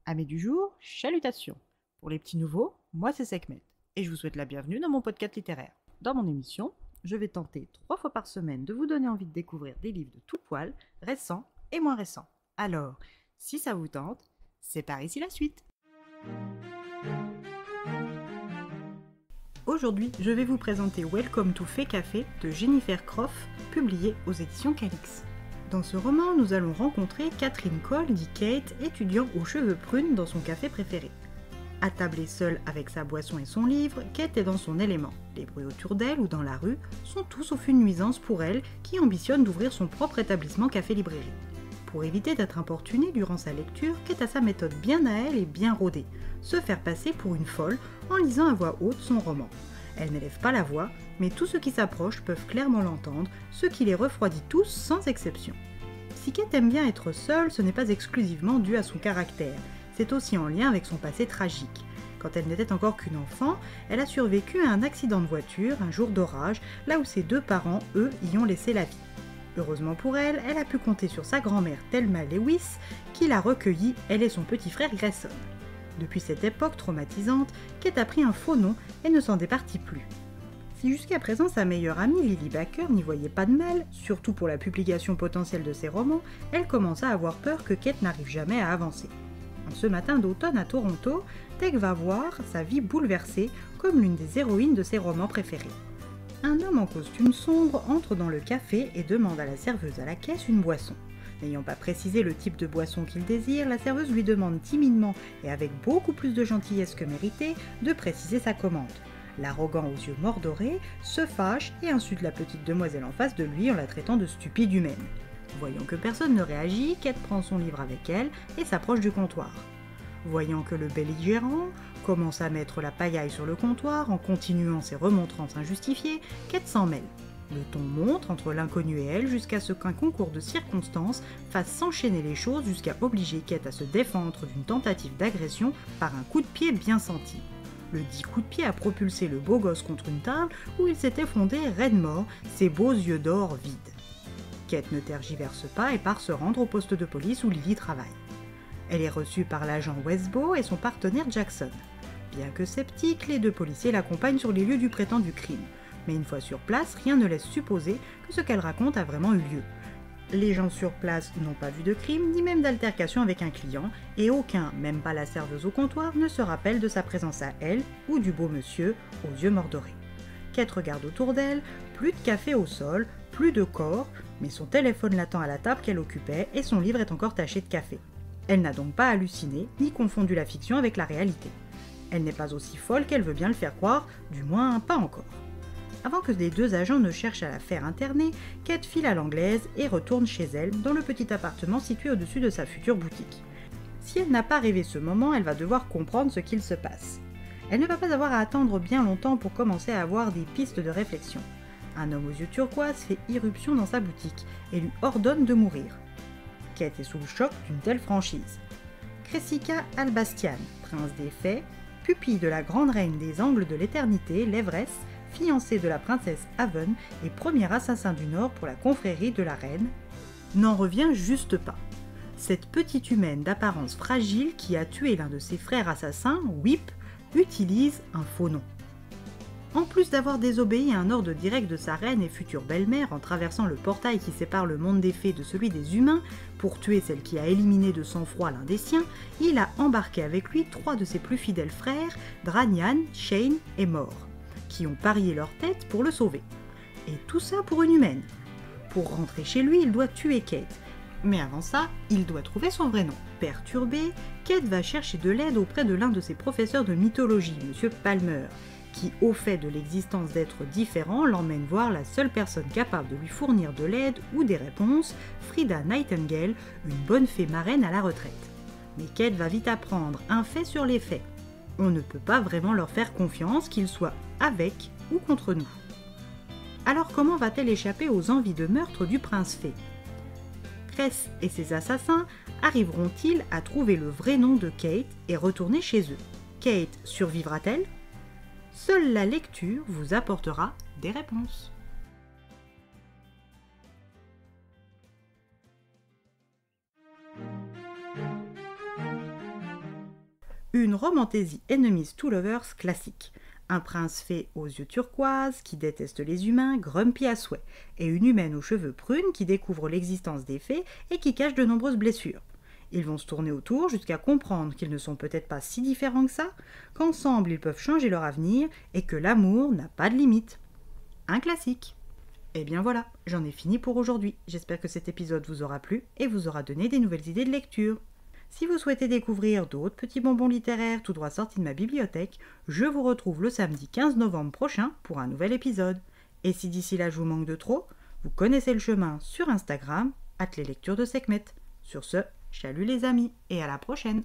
Amis du jour, chalutations. Pour les petits nouveaux, moi c'est Sekhmet et je vous souhaite la bienvenue dans mon podcast littéraire. Dans mon émission, je vais tenter 3 fois par semaine de vous donner envie de découvrir des livres de tout poil, récents et moins récents. Alors, si ça vous tente, c'est par ici la suite. Aujourd'hui, je vais vous présenter Welcome to Fée Café de Jennifer Croft, publié aux éditions Calix. Dans ce roman, nous allons rencontrer Catherine Cole, dit Kate, étudiant aux cheveux prunes dans son café préféré. Attablée seule avec sa boisson et son livre, Kate est dans son élément. Les bruits autour d'elle ou dans la rue sont tout sauf une nuisance pour elle qui ambitionne d'ouvrir son propre établissement café-librairie. Pour éviter d'être importunée durant sa lecture, Kate a sa méthode bien à elle et bien rodée, se faire passer pour une folle en lisant à voix haute son roman. Elle n'élève pas la voix, mais tous ceux qui s'approchent peuvent clairement l'entendre, ce qui les refroidit tous sans exception. Si Kate aime bien être seule, ce n'est pas exclusivement dû à son caractère, c'est aussi en lien avec son passé tragique. Quand elle n'était encore qu'une enfant, elle a survécu à un accident de voiture, un jour d'orage, là où ses 2 parents, eux, y ont laissé la vie. Heureusement pour elle, elle a pu compter sur sa grand-mère Thelma Lewis, qui l'a recueillie, elle et son petit frère Grayson. Depuis cette époque traumatisante, Kate a pris un faux nom et ne s'en départit plus. Si jusqu'à présent sa meilleure amie Lily Baker n'y voyait pas de mal, surtout pour la publication potentielle de ses romans, elle commence à avoir peur que Kate n'arrive jamais à avancer. Ce matin d'automne à Toronto, Teg va voir sa vie bouleversée comme l'une des héroïnes de ses romans préférés. Un homme en costume sombre entre dans le café et demande à la serveuse à la caisse une boisson. N'ayant pas précisé le type de boisson qu'il désire, la serveuse lui demande timidement et avec beaucoup plus de gentillesse que mérité de préciser sa commande. L'arrogant aux yeux mordorés se fâche et insulte la petite demoiselle en face de lui en la traitant de stupide humaine. Voyant que personne ne réagit, Kate prend son livre avec elle et s'approche du comptoir. Voyant que le belligérant commence à mettre la pagaille sur le comptoir en continuant ses remontrances injustifiées, Kate s'en mêle. Le ton monte entre l'inconnu et elle jusqu'à ce qu'un concours de circonstances fasse s'enchaîner les choses jusqu'à obliger Kate à se défendre d'une tentative d'agression par un coup de pied bien senti. Le dit coup de pied a propulsé le beau gosse contre une table où il s'est effondré raide mort, ses beaux yeux d'or vides. Kate ne tergiverse pas et part se rendre au poste de police où Lily travaille. Elle est reçue par l'agent Westbo et son partenaire Jackson. Bien que sceptiques, les 2 policiers l'accompagnent sur les lieux du prétendu crime. Mais une fois sur place, rien ne laisse supposer que ce qu'elle raconte a vraiment eu lieu. Les gens sur place n'ont pas vu de crime, ni même d'altercation avec un client, et aucun, même pas la serveuse au comptoir, ne se rappelle de sa présence à elle ou du beau monsieur aux yeux mordorés. Kate regarde autour d'elle, plus de café au sol, plus de corps, mais son téléphone l'attend à la table qu'elle occupait et son livre est encore taché de café. Elle n'a donc pas halluciné, ni confondu la fiction avec la réalité. Elle n'est pas aussi folle qu'elle veut bien le faire croire, du moins pas encore. Avant que les 2 agents ne cherchent à la faire interner, Kate file à l'anglaise et retourne chez elle, dans le petit appartement situé au-dessus de sa future boutique. Si elle n'a pas rêvé ce moment, elle va devoir comprendre ce qu'il se passe. Elle ne va pas avoir à attendre bien longtemps pour commencer à avoir des pistes de réflexion. Un homme aux yeux turquoise fait irruption dans sa boutique et lui ordonne de mourir. Kate est sous le choc d'une telle franchise. Cressika Albastian, prince des fées, pupille de la grande reine des angles de l'éternité, l'Evresse, fiancé de la princesse Haven et premier assassin du Nord pour la confrérie de la reine, n'en revient juste pas. Cette petite humaine d'apparence fragile qui a tué l'un de ses frères assassins, Whip, utilise un faux nom. En plus d'avoir désobéi à un ordre direct de sa reine et future belle-mère en traversant le portail qui sépare le monde des fées de celui des humains pour tuer celle qui a éliminé de sang-froid l'un des siens, il a embarqué avec lui 3 de ses plus fidèles frères, Dranian, Shane et Mor, qui ont parié leur tête pour le sauver. Et tout ça pour une humaine. Pour rentrer chez lui, il doit tuer Kate. Mais avant ça, il doit trouver son vrai nom. Perturbée, Kate va chercher de l'aide auprès de l'un de ses professeurs de mythologie, M. Palmer, qui, au fait de l'existence d'êtres différents, l'emmène voir la seule personne capable de lui fournir de l'aide ou des réponses, Frida Nightingale, une bonne fée marraine à la retraite. Mais Kate va vite apprendre un fait sur les faits. On ne peut pas vraiment leur faire confiance, qu'ils soient avec ou contre nous. Alors comment va-t-elle échapper aux envies de meurtre du prince fée ? Cress et ses assassins arriveront-ils à trouver le vrai nom de Kate et retourner chez eux ? Kate survivra-t-elle ? Seule la lecture vous apportera des réponses. Une romantaisie enemies to lovers classique. Un prince fée aux yeux turquoise qui déteste les humains, grumpy à souhait, et une humaine aux cheveux prunes qui découvre l'existence des fées et qui cache de nombreuses blessures. Ils vont se tourner autour jusqu'à comprendre qu'ils ne sont peut-être pas si différents que ça, qu'ensemble ils peuvent changer leur avenir et que l'amour n'a pas de limite. Un classique. Et bien voilà, j'en ai fini pour aujourd'hui. J'espère que cet épisode vous aura plu et vous aura donné des nouvelles idées de lecture. Si vous souhaitez découvrir d'autres petits bonbons littéraires tout droit sortis de ma bibliothèque, je vous retrouve le samedi 15 novembre prochain pour un nouvel épisode. Et si d'ici là je vous manque de trop, vous connaissez le chemin sur Instagram, @leslectures de Sekhmet. Sur ce, salut les amis et à la prochaine!